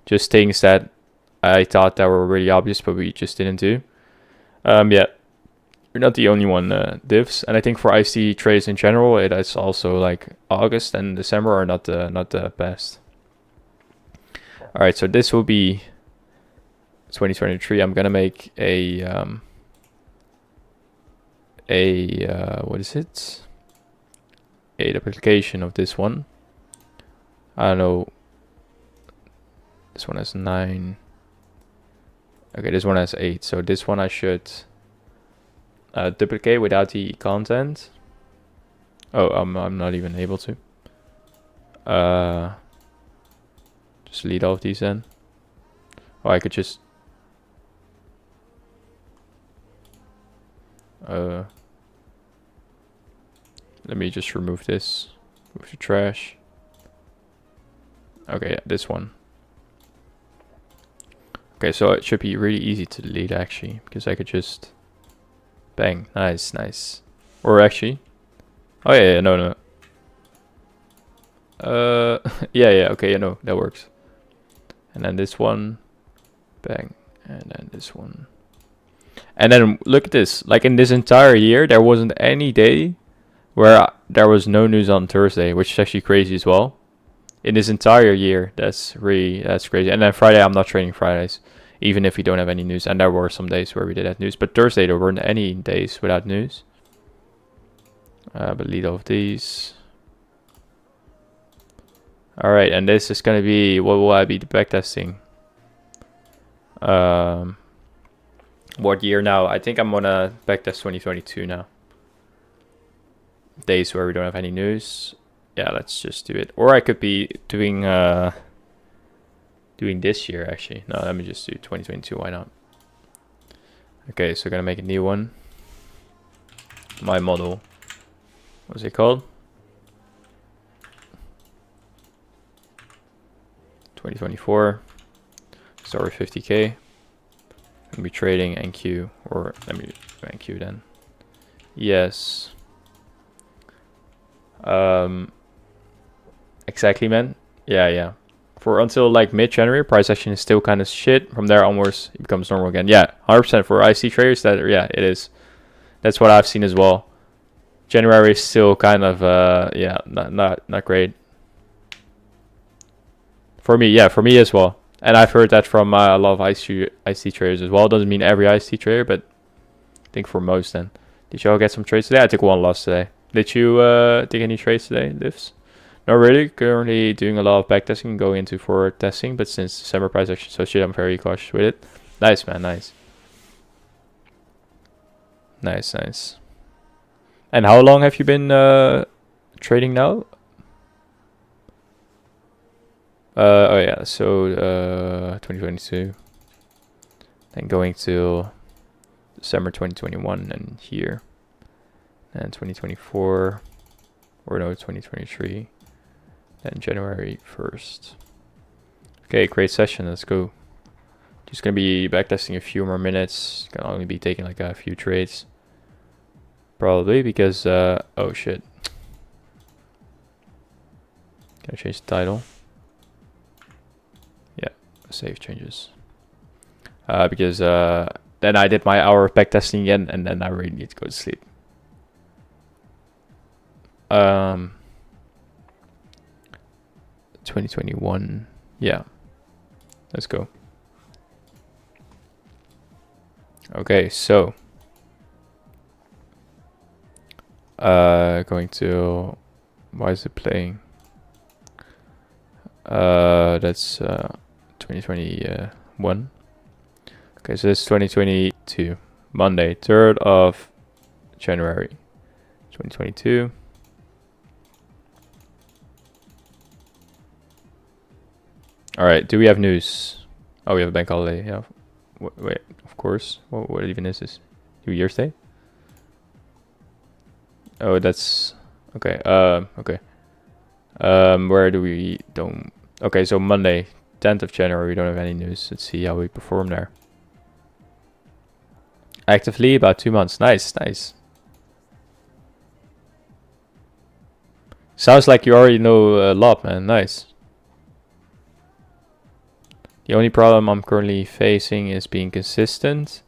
just things that I thought that were really obvious, but we just didn't do. Yeah, you're not the only one, divs, and I think for IC trades in general, it is also like August and December are not the best. All right, so this will be 2023. I'm gonna make a what is it? A duplication of this one. I don't know. This one has 9. Okay, this one has 8. So this one I should duplicate without the content. Oh, I'm not even able to. Just delete all of these then. Oh, I could just. Let me just remove this. Move the trash. Okay, yeah, this one. Okay, so it should be really easy to delete actually, because I could just bang. Nice. Or actually, oh yeah, no. Yeah, okay, yeah, no, that works. And then this one, bang, and then this one. And then look at this, like in this entire year, there wasn't any day where there was no news on Thursday, which is actually crazy as well. In this entire year, that's crazy. And then Friday, I'm not trading Fridays, even if we don't have any news. And there were some days where we did have news, but Thursday there weren't any days without news. But delete all of these. All right, and this is gonna be, what will I be backtesting? What year now? I think I'm gonna backtest 2022 now. Days where we don't have any news. Yeah, let's just do it. Or I could be doing this year actually. No, let me just do 2022. Why not? Okay, so gonna make a new one. My model. What's it called? 2024. Start with 50K. Gonna be trading NQ, or let me do NQ then. Yes. Exactly, man. Yeah. For until like mid-January, price action is still kind of shit. From there onwards, it becomes normal again. Yeah, 100% for IC traders. That, yeah, it is. That's what I've seen as well. January is still kind of yeah, not great. For me, yeah, for me as well. And I've heard that from a lot of IC traders as well. Doesn't mean every IC trader, but I think for most then. Did you all get some trades today? I took one loss today. Did you take any trades today, Livs? Not really. Currently doing a lot of backtesting and going into forward testing, but since December price action so shit, I'm very cautious with it. Nice, man, nice. Nice. And how long have you been trading now? Oh yeah, so 2022. Then going to December 2021 and here. And 2024, or no, 2023. Then January 1st. Okay, great session, let's go. Just gonna be backtesting a few more minutes. Gonna only be taking like a few trades. Probably because, oh shit. Can I change the title? Yeah, save changes. Because then I did my hour of backtesting again, and then I really need to go to sleep. 2021, yeah. Let's go. Okay, so going to, why is it playing? That's 2021. Okay, so this is 2022, Monday, 3rd of January. 2022. All right, do we have news? Oh, we have a bank holiday. Yeah. Wait, of course. What even is this? New Year's Day? Oh, that's okay. Okay. Where do we don't? Okay, so Monday, 10th of January, we don't have any news. Let's see how we perform there. Actively about 2 months. Nice, nice. Sounds like you already know a lot, man. Nice. The only problem I'm currently facing is being consistent.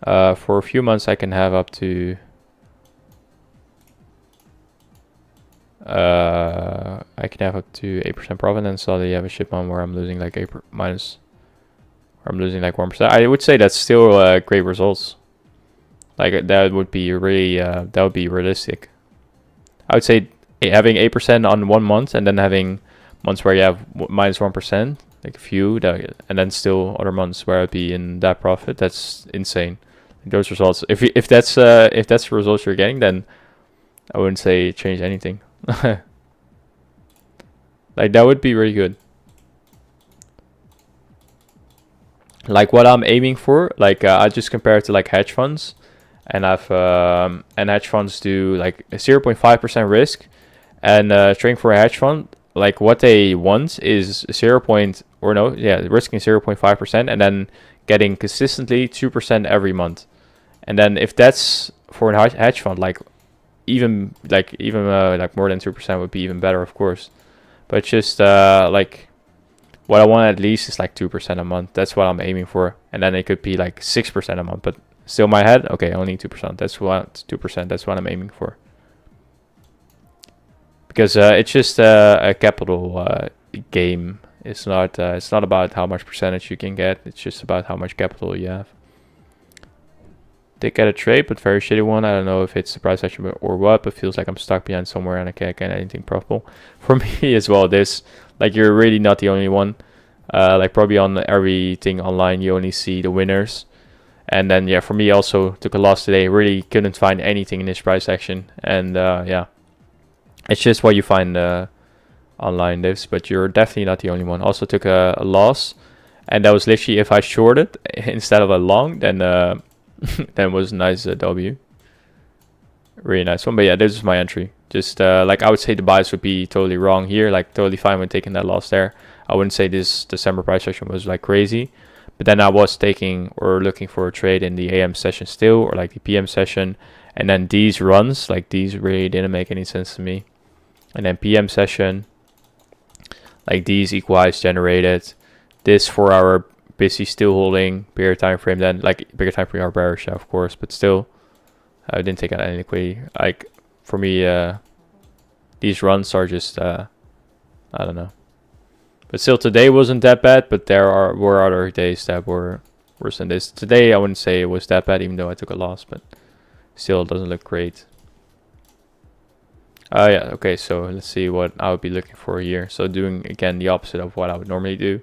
For a few months, I can have up to I can have up to 8% profit, and then suddenly you have a ship on where I'm losing like 8 minus, or I'm losing like 1%. I would say that's still great results. Like that would be really that would be realistic. I would say having 8% on 1 month, and then having months where you have minus 1%, like a few, and then still other months where I'd be in that profit. That's insane. Like those results. If that's the results you're getting, then I wouldn't say change anything. Like that would be really good. Like what I'm aiming for, like I just compare it to like hedge funds, and hedge funds do like 0.5% risk, and trading for a hedge fund, like what they want is risking 0.5%, and then getting consistently 2% every month. And then if that's for a hedge fund, like even more than 2% would be even better, of course. But just like what I want at least is like 2% a month. That's what I'm aiming for. And then it could be like 6% a month, but still in my head, okay, only 2%. That's what 2%. That's what I'm aiming for. Because it's just a capital game. It's not about how much percentage you can get. It's just about how much capital you have. Did get a trade, but very shitty one. I don't know if it's the price action or what, but feels like I'm stuck behind somewhere and I can't get anything profitable. For me as well, this, like, you're really not the only one. Like probably on everything online, you only see the winners. And then, yeah, for me also took a loss today. Really couldn't find anything in this price action. And yeah, it's just what you find online, this, but you're definitely not the only one. Also took a loss, and that was literally if I shorted instead of a long, then that was a nice W. Really nice one. But yeah, this is my entry. Just like I would say the bias would be totally wrong here, like totally fine with taking that loss there. I wouldn't say this December price action was like crazy, but then I was taking or looking for a trade in the AM session still, or like the PM session, and then these runs, like these really didn't make any sense to me. And then PM session, like these equalize generated, this 4 hour busy still holding, bigger time frame, then like bigger time frame are bearish, of course, but still I didn't take out any liquidity. Like for me, these runs are just I don't know, but still today wasn't that bad, but there were other days that were worse than this. Today I wouldn't say it was that bad, even though I took a loss, but still it doesn't look great. Yeah, okay, so let's see what I would be looking for here. So doing again the opposite of what I would normally do.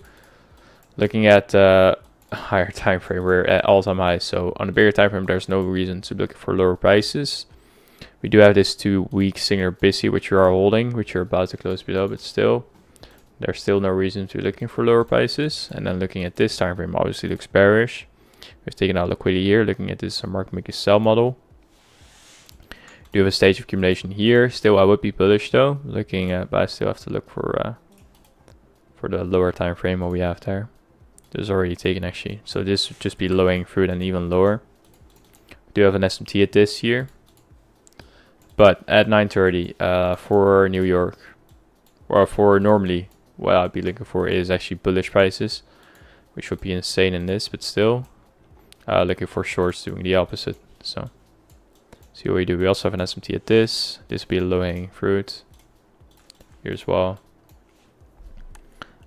Looking at higher time frame, we're at all-time highs. So on the bigger time frame, there's no reason to look for lower prices. We do have this 2-week singular busy, which you are holding, which you're about to close below, but still, there's still no reason to be looking for lower prices. And then looking at this time frame, obviously looks bearish. We've taken out liquidity here. Looking at this market making sell model. Do have a stage of accumulation here. Still, I would be bullish though. Looking at, but I still have to look for the lower time frame what we have there. This is already taken actually, so this would just be low hanging fruit and even lower. We do have an SMT at this here, but at 9:30 for New York, or for normally, what I'd be looking for is actually bullish prices, which would be insane in this, but still looking for shorts doing the opposite. So see what we do. We also have an SMT at this. This would be a low hanging fruit here as well.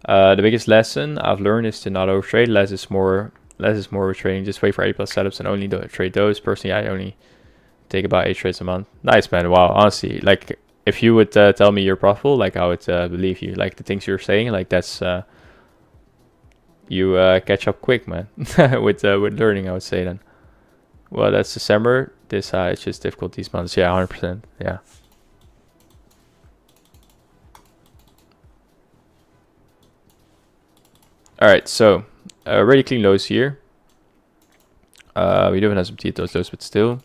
The biggest lesson I've learned is to not overtrade. Less is more trading. Just wait for 8+ setups and only trade those. Personally, I only take about 8 trades a month. Nice, man. Wow, honestly, like if you would tell me you're profitable, like I would believe you. Like the things you're saying, like that's you catch up quick, man. with learning, I would say then. Well, that's December this high. It's just difficult these months. Yeah, 100%. Yeah. All right, so really clean lows here. We do have some teeth those lows, but still.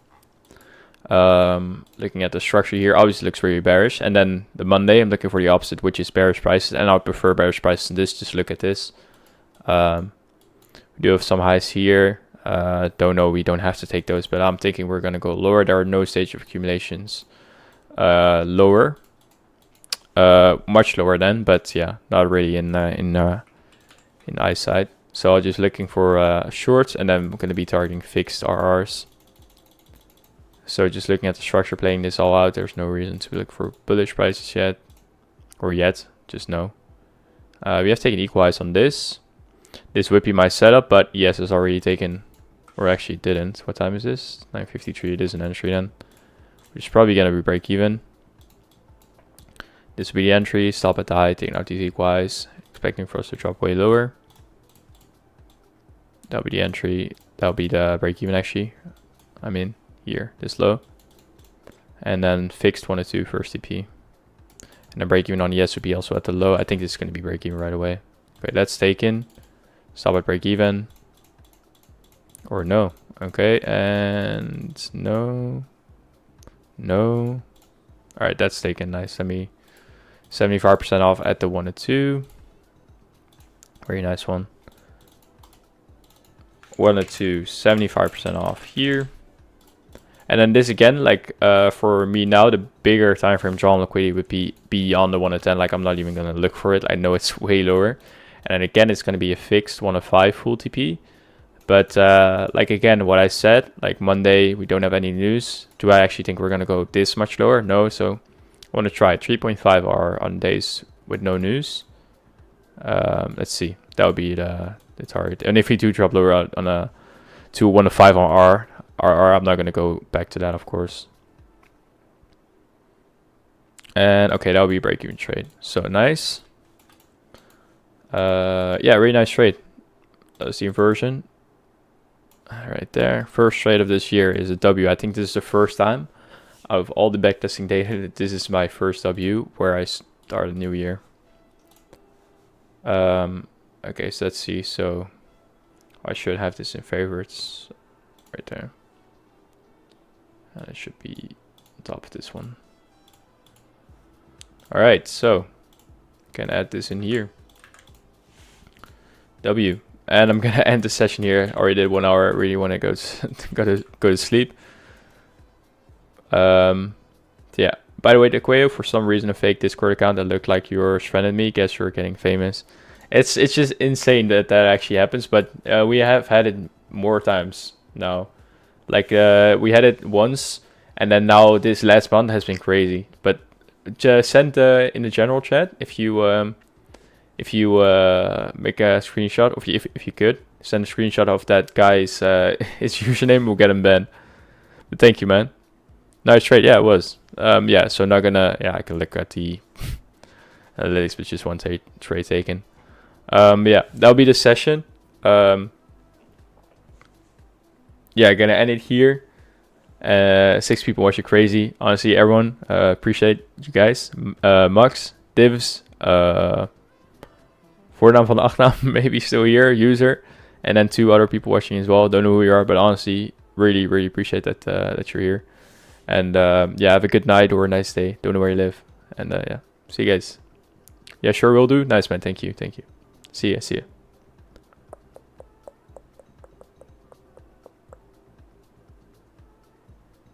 Looking at the structure here, obviously looks really bearish. And then the Monday, I'm looking for the opposite, which is bearish prices. And I would prefer bearish prices than this. Just look at this. We do have some highs here. Don't know, we don't have to take those, but I'm thinking we're going to go lower. There are no stage of accumulations lower. Much lower then, but yeah, not really in eyesight. So I'm just looking for shorts, and then I'm going to be targeting fixed RRs. So just looking at the structure, playing this all out, there's no reason to look for bullish prices yet. Or yet, just no. We have taken equalize on this. This would be my setup, but yes, it's already taken, or actually didn't. What time is this? 9:53, it is an entry then. Which is probably going to be break even. This will be the entry, stop at the high, taking out these equalize, expecting for us to drop way lower. That'll be the entry, that'll be the break even actually. I mean, here, this low. And then fixed 1 or 2 first TP. And then break even on the S would be also at the low. I think this is going to be break even right away. Okay, that's taken. Stop at break even. Or no. Okay, and no. No. Alright, that's taken. Nice. Let me 75% off at the 1 or 2. Very nice one. 1 or 2, 75% off here. And then this again, like for me now, the bigger time frame draw on liquidity would be beyond the 1 to 10. Like I'm not even going to look for it. I know it's way lower. And then again, it's going to be a fixed 1 to 5 full TP. But like again, what I said, like Monday, we don't have any news. Do I actually think we're going to go this much lower? No. So I want to try 3.5 R on days with no news. Let's see. That would be the target. And if we do drop lower out on a to 1 to 5 on R, I'm not going to go back to that, of course. And okay, that would be a break-even trade. So nice. Yeah, really nice trade. That's the inversion. Right there. First trade of this year is a W. I think this is the first time out of all the backtesting data that this is my first W where I start a new year. Okay, so let's see. So I should have this in favorites right there. It should be on top of this one. All right, so can add this in here. W, and I'm gonna end the session here. Already did 1 hour. I really want to go to sleep. Yeah. By the way, the Quayo, for some reason, a fake Discord account that looked like yours friended me. Guess you're getting famous. It's just insane that actually happens. But we have had it more times now. Like we had it once, and then now this last month has been crazy. But just send in the general chat if you make a screenshot, or if you could send a screenshot of that guy's his username, we'll get him banned. But thank you, man. Nice trade. Yeah, it was. Yeah, so not gonna. Yeah, I can look at the analytics, but just one trade taken. Yeah, that'll be the session. Yeah, gonna end it here. 6 people watching, crazy. Honestly, everyone, appreciate you guys. Max, Divs, voornaam van de achternaam, maybe still here, user, and then 2 other people watching as well. Don't know who you are, but honestly, really appreciate that that you're here. And yeah, have a good night or a nice day. Don't know where you live. And yeah, see you guys. Yeah, sure will do. Nice, man. Thank you. See ya.